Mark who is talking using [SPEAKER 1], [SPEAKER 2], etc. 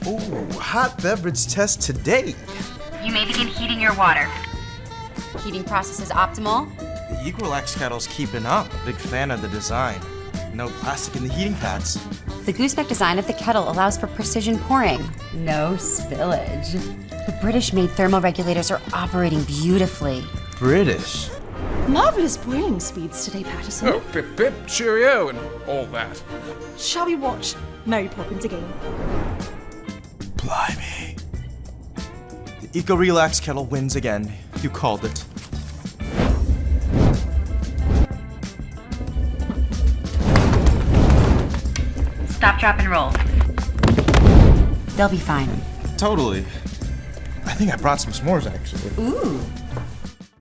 [SPEAKER 1] Ooh, hot beverage test today.
[SPEAKER 2] You may begin heating your water.
[SPEAKER 3] Heating process is optimal.
[SPEAKER 1] The ECORELAX kettle's keeping up. Big fan of the design. No plastic in the heating pads.
[SPEAKER 3] The gooseneck design of the kettle allows for precision pouring. No spillage. The British-made thermal regulators are operating beautifully.
[SPEAKER 1] British.
[SPEAKER 4] Marvellous brewing speeds today, Patterson.
[SPEAKER 5] Oh, pip pip, cheerio, and all that.
[SPEAKER 4] Shall we watch Mary Poppins again?
[SPEAKER 1] Blimey. The ECORELAX kettle wins again. You called it.
[SPEAKER 2] Stop, drop, and roll.
[SPEAKER 3] They'll be fine.
[SPEAKER 1] Totally. I think I brought some s'mores, actually.
[SPEAKER 3] Ooh.